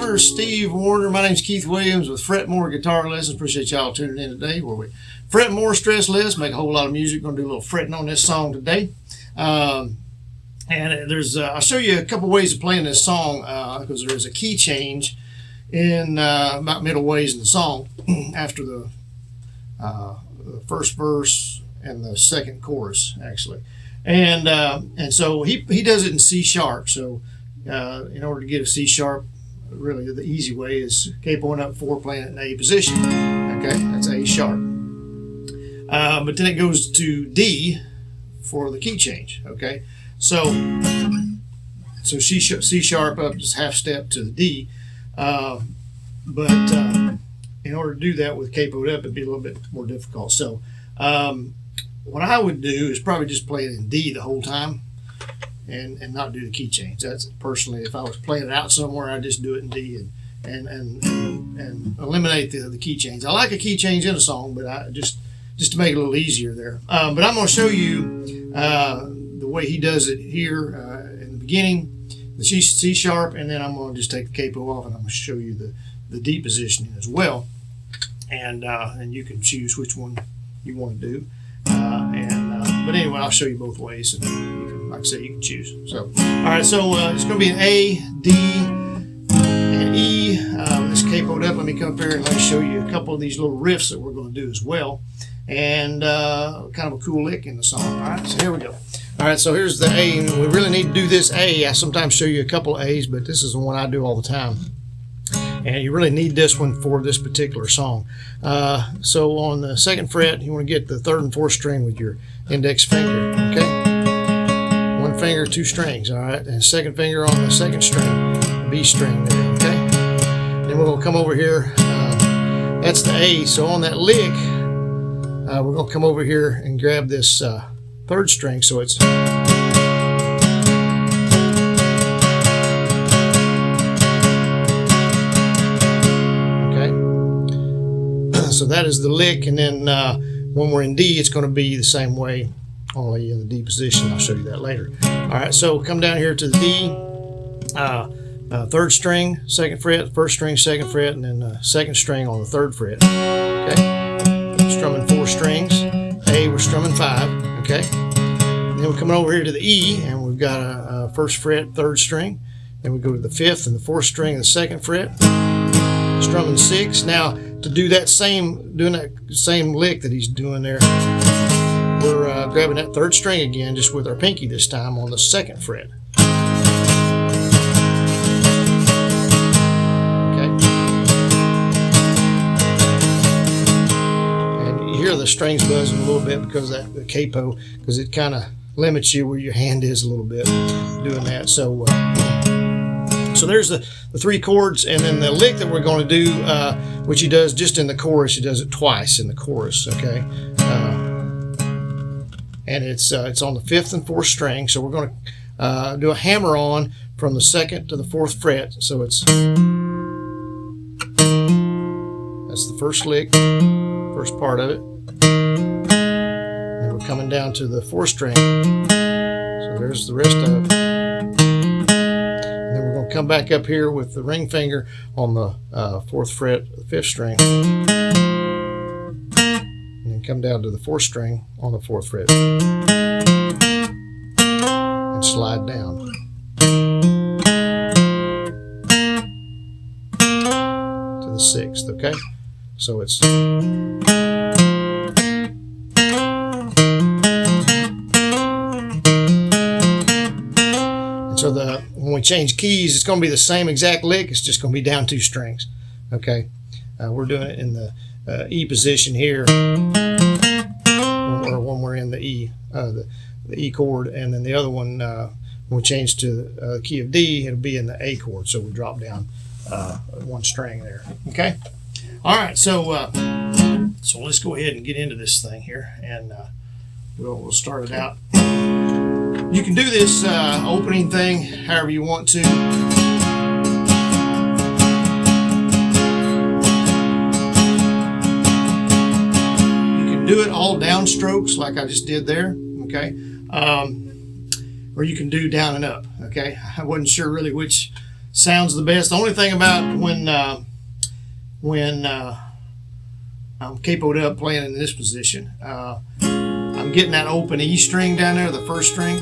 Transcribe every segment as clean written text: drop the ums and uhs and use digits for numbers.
Wariner, Steve Wariner. My name's Keith Williams with Fretmore Guitar Lessons. Appreciate y'all tuning in today where we fret more, stress less, make a whole lot of music. Going to do a little fretting on this song today. And there's I'll show you a couple ways of playing this song because there is a key change in about middle ways in the song after the first verse and the second chorus actually. And so he does it in C sharp. So in order to get a C sharp, really the easy way is capoing up 4, playing it in A position. Okay, that's A sharp. But then it goes to D for the key change. Okay, so C sharp up just half step to the D. But in order to do that with capoed up, it'd be a little bit more difficult. So what I would do is probably just play it in D the whole time and not do the key change. That's personally, if I was playing it out somewhere, I'd just do it in D and eliminate the key change. I like a key change in a song, but I just to make it a little easier there. But I'm going to show you the way he does it here in the beginning, the C sharp, and then I'm going to just take the capo off and I'm going to show you the D positioning as well. And you can choose which one you want to do. But anyway, I'll show you both ways, and you can, like I said, you can choose. So, all right, so it's going to be an A, D, and E. This capoed up. Let me come up here and let me show you a couple of these little riffs that we're going to do as well, and kind of a cool lick in the song. All right, so here we go. All right, so here's the A, and we really need to do this A. I sometimes show you a couple of A's, but this is the one I do all the time. And you really need this one for this particular song. So on the second fret, you want to get the 3rd and 4th string with your index finger, okay? 1 finger, 2 strings, all right? And second finger on the 2nd string, B string there, okay? Then we're going to come over here. That's the A. So on that lick, we're going to come over here and grab this 3rd string. So it's... So that is the lick, and then when we're in D, it's going to be the same way, only in the D position. I'll show you that later. All right, so come down here to the D, 3rd string, 2nd fret, 1st string, 2nd fret, and then 2nd string on the 3rd fret. Okay, strumming 4 strings. A, we're strumming 5. Okay, and then we're coming over here to the E, and we've got a 1st fret, 3rd string. Then we go to the 5th and the 4th string of the 2nd fret, strumming 6. Now, to do that same lick that he's doing there, we're grabbing that 3rd string again, just with our pinky this time on the 2nd fret. Okay. And you hear the strings buzzing a little bit because of the capo, because it kind of limits you where your hand is a little bit doing that. So there's the 3 chords, and then the lick that we're going to do, which he does just in the chorus. He does it twice in the chorus, okay? And it's on the 5th and 4th string. So we're going to do a hammer on from the 2nd to the 4th fret. So that's the first lick, first part of it. And we're coming down to the 4th string. So there's the rest of it. Come back up here with the ring finger on the 4th fret, the 5th string, and then come down to the 4th string on the 4th fret and slide down to the 6th. Okay, so it's so when we change keys, it's going to be the same exact lick. It's just going to be down 2 strings. Okay, we're doing it in the E position here, or when we're in the E, the E chord, and then the other one, when we change to the key of D, it'll be in the A chord. So we drop down 1 string there. Okay. All right. So let's go ahead and get into this thing here, and we'll start it out. You can do this opening thing however you want to. You can do it all downstrokes like I just did there, okay? Or you can do down and up, okay? I wasn't sure really which sounds the best. The only thing about when I'm capoed up playing in this position, I'm getting that open E string down there, the first string.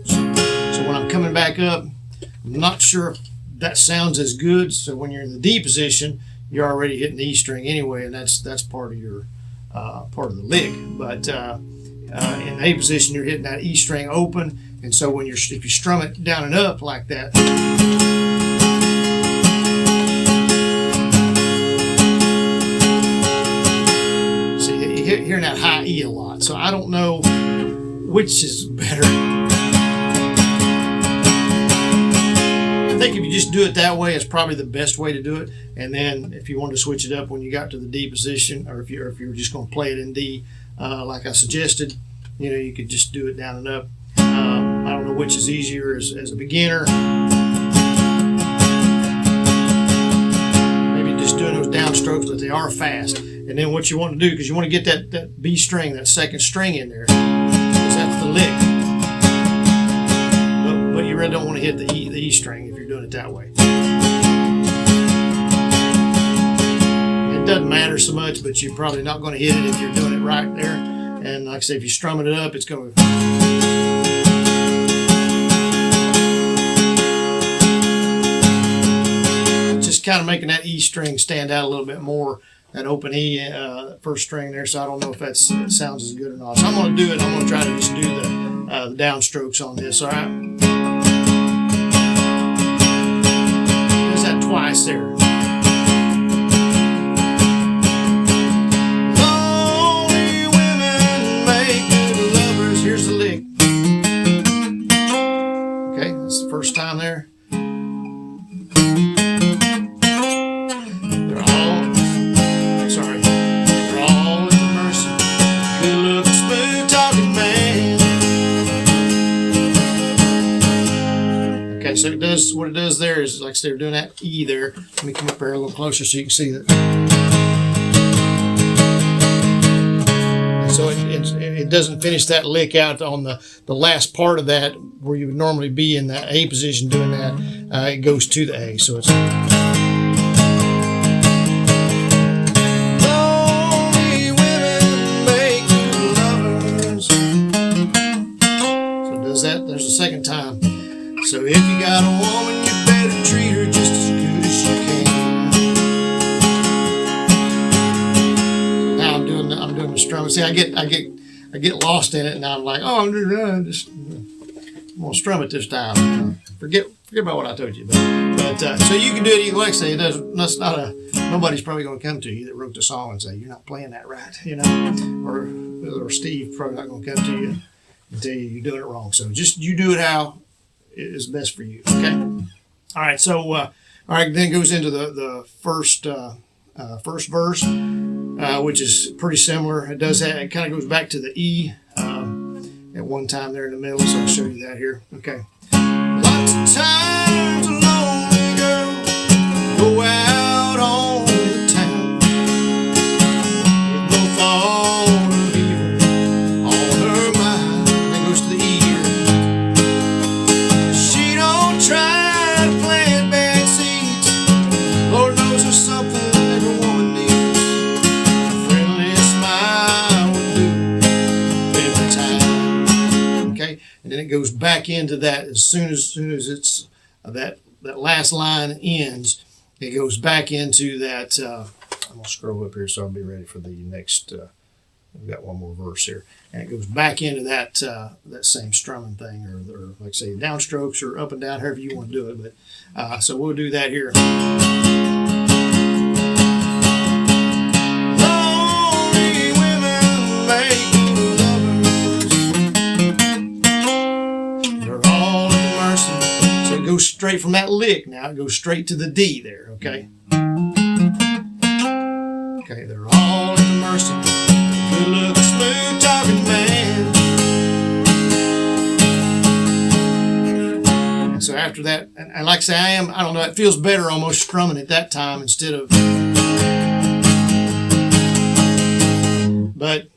So when I'm coming back up, I'm not sure if that sounds as good. So when you're in the D position, you're already hitting the E string anyway, and that's part of your part of the lick. But in the A position, you're hitting that E string open, and so when if you strum it down and up like that, see, you're hearing that high E a lot. So I don't know which is better. I think if you just do it that way, it's probably the best way to do it. And then if you wanted to switch it up when you got to the D position, or if you're just going to play it in D, like I suggested, you could just do it down and up. I don't know which is easier as a beginner. Maybe just doing those downstrokes, but they are fast. And then what you want to do, because you want to get that B string, that second string in there, because that's the lick. But you really don't want to hit the E string if you're doing it that way. It doesn't matter so much, but you're probably not going to hit it if you're doing it right there. And like I say, if you're strumming it up, it's going to... Just kind of making that E string stand out a little bit more, that open E, first string there. So I don't know if that sounds as good or not. So I'm going to do it. I'm going to try to just do the downstrokes on this. All right. There's that twice there. Lonely women make good lovers. Here's the lick. Okay, that's the first time there. So it does, what it does there is, like I said, we're doing that E there. Let me come up here a little closer so you can see that. So it doesn't finish that lick out on the last part of that where you would normally be in that A position doing that. It goes to the A. So it's... Lonely women make good lovers. So it does that. There's the second time. So if you got a woman, you better treat her just as good as you can. So now I'm doing the strumming. See, I get lost in it, and I'm like, oh, I'm gonna strum it this time. Forget about what I told you. But so you can do it either way. Say that's not nobody's probably going to come to you that wrote the song and say you're not playing that right, or Steve probably not going to come to you and tell you you're doing it wrong. So just you do it how is best for you. Okay. All right. So all right. Then it goes into the first verse, which is pretty similar. It does have, it kind of goes back to the E at one time there in the middle. So I'll show you that here. Okay. Lots of times a lonely girl go out on the town with no thought of evil on her mind. And it goes to the E here. She don't try to plant bad seeds. Lord knows there's something every woman needs. A friendly smile will do every time. Okay, and then it goes back into that as soon as it's that last line ends. It goes back into that. I'm gonna scroll up here so I'll be ready for the next. We've got one more verse here, and it goes back into that that same strumming thing, or like I say, downstrokes or up and down, however you want to do it. But so we'll do that here. Lonely women make good lovers. They're all at the mercy. So it goes straight from that lick. Now it goes straight to the D there. Okay. Okay. They're all at the mercy. Good looking, smooth talking man. And so after that, and like I say, I don't know, it feels better almost strumming at that time instead of. But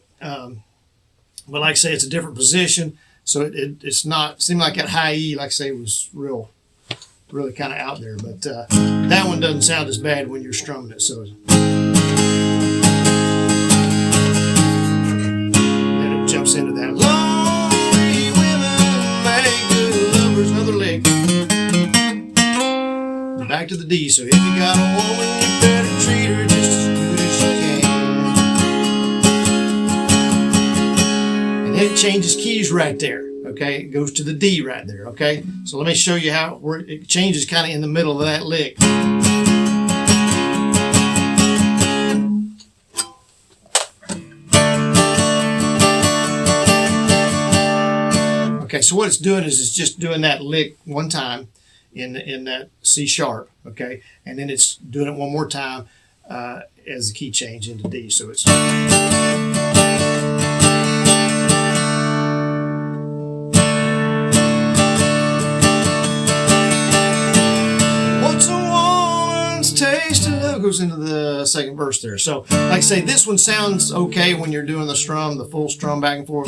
like I say, it's a different position, so it's not. Seemed like that high E, like I say, was real really kind of out there. But that one doesn't sound as bad when you're strumming it. So then it jumps into that lonely women make good lovers. Another lick. Back to the D. So if you got a woman, you better treat her just as good as you can. And then it changes keys right there. Okay, it goes to the D right there. Okay, so let me show you how where it changes kind of in the middle of that lick. Okay, so what it's doing is it's just doing that lick one time in that C sharp. Okay, and then it's doing it one more time as the key change into D. So it's. Taste of love goes into the second verse there. So, like I say, this one sounds okay when you're doing the strum, the full strum back and forth,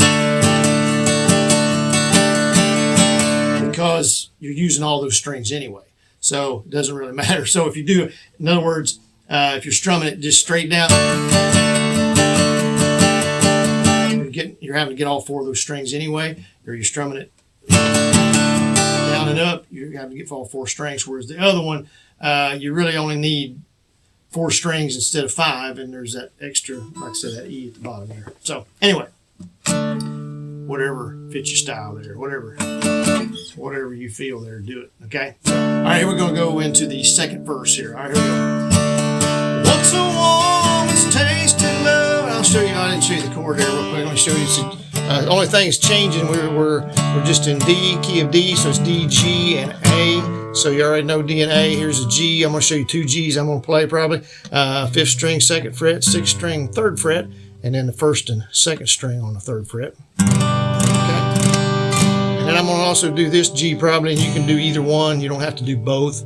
because you're using all those strings anyway. So it doesn't really matter. So if you do, in other words, if you're strumming it just straight down, you're having to get all four of those strings anyway, or you're strumming it down and up, you're having to get all four strings. Whereas the other one, you really only need 4 strings instead of 5, and there's that extra, like I said, that E at the bottom here. So anyway, whatever fits your style there, whatever you feel there, do it. Okay. So, all right, here we're going to go into the second verse here. All right, here we go. What's a woman's taste of love? I'll show you. I didn't show you the chord here real quick. Let me show you. The only thing is changing. We're just in D, key of D, so it's D, G, and A. So you already know D and A. Here's a G. I'm going to show you 2 Gs I'm going to play probably. 5th string, 2nd fret, 6th string, 3rd fret, and then the 1st and 2nd string on the 3rd fret. Okay. And then I'm going to also do this G probably, and you can do either one. You don't have to do both.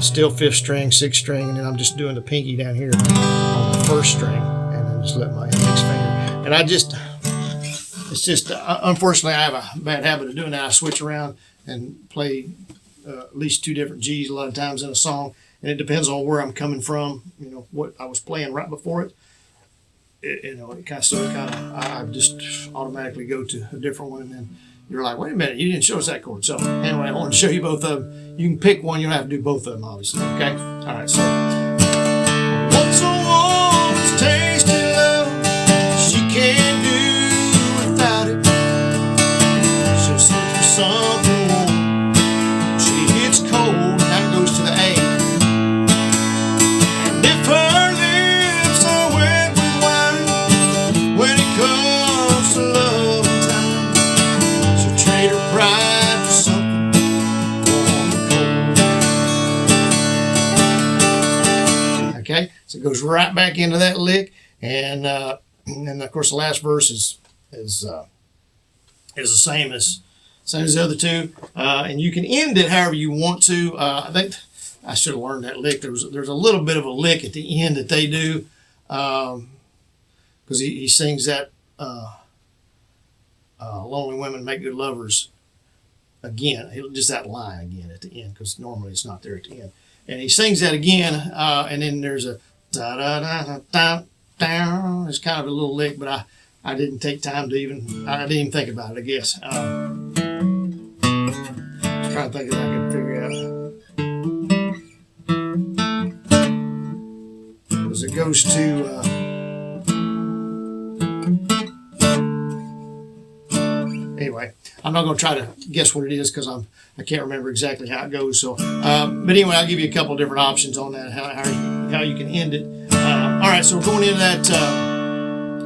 Still 5th string, 6th string, and then I'm just doing the pinky down here on the 1st string, and then just let my index finger. And it's just, unfortunately, I have a bad habit of doing that. I switch around and play at least 2 different Gs a lot of times in a song, and it depends on where I'm coming from, what I was playing right before it. I just automatically go to a different one, and then you're like, wait a minute, you didn't show us that chord. So anyway, I want to show you both of them. You can pick one, you don't have to do both of them, obviously. Okay? All right, so. What's a woman's taste of love? She can't do without it. She'll search for something warm. She gets cold, that goes to the A. And if her lips are wet with wine, when it comes to love time, she'll trade her pride for something warm and cold. Okay, so it goes right back into that lick, and of course the last verse is the same as the other 2, and you can end it however you want to. I think I should have learned that lick. There's a little bit of a lick at the end that they do, because he sings that lonely women make good lovers again. Just that line again at the end, because normally it's not there at the end. And he sings that again, and then there's a da da da da da da. It's kind of a little lick, but I didn't take time to I didn't even think about it, I guess. Trying to think if I could figure out. Because it goes to anyway, I'm not going to try to guess what it is because I can't remember exactly how it goes. So, but anyway, I'll give you a couple different options on that, how you can end it. All right, so we're going into that.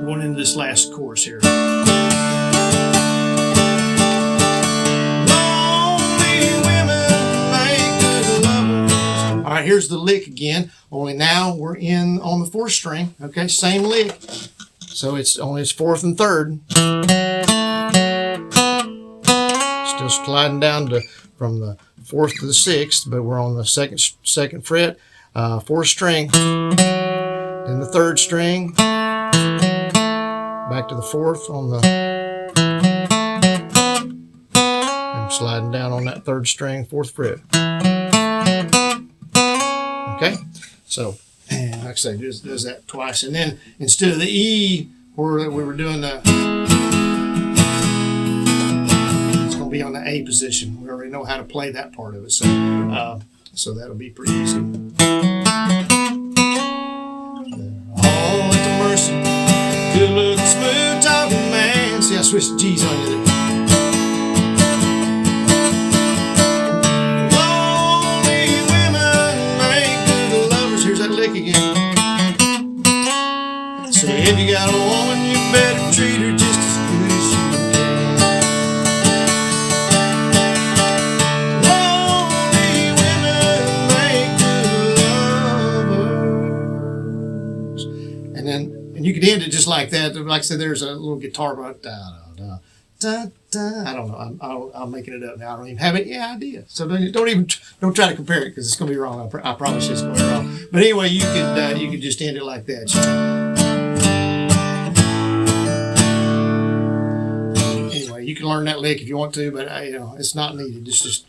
Going into this last chorus here. All right, here's the lick again, only now we're on the 4th string. Okay, same lick. So it's 4th and 3rd. Still sliding down from the 4th to the 6th, but we're on the second fret, 4th string, then the 3rd string, back to the 4th on the, I'm sliding down on that 3rd string, 4th fret. Okay, so like I say, does that twice, and then instead of the E where we were doing the, it's going to be on the A position. We already know how to play that part of it, so so that'll be pretty easy. All at the mercy, good looking, smooth talking man. See, I switched the G's on you there. Again. So if you got a woman, you better treat her just as good as you can. Lonely women make good lovers. And you could end it just like that. Like I said, there's a little guitar part. Da, da, da, da. I don't know. I'm making it up now. I don't even have any idea. So don't try to compare it because it's going to be wrong. I promise you it's going to be wrong. But anyway, you could just end it like that. Anyway, you can learn that lick if you want to, but it's not needed. Just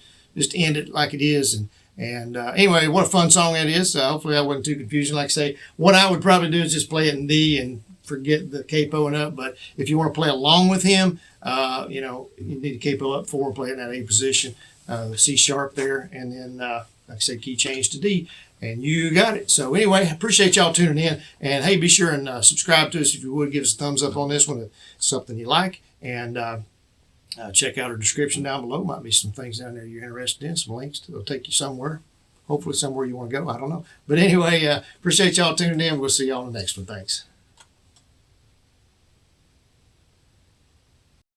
end it like it is. And anyway, what a fun song that is. Hopefully, that wasn't too confusing. Like I say, what I would probably do is just play it in D and forget the capoing up. But if you want to play along with him, you need to capo up 4, play in that A position, C sharp there, and then like I said, key change to D, and you got it. So anyway, appreciate y'all tuning in, and hey, be sure and subscribe to us if you would. Give us a thumbs up on this one if it's something you like, and check out our description down below. Might be some things down there you're interested in, some links that'll take you somewhere. Hopefully somewhere you want to go. I don't know. But anyway, appreciate y'all tuning in. We'll see y'all on the next one. Thanks.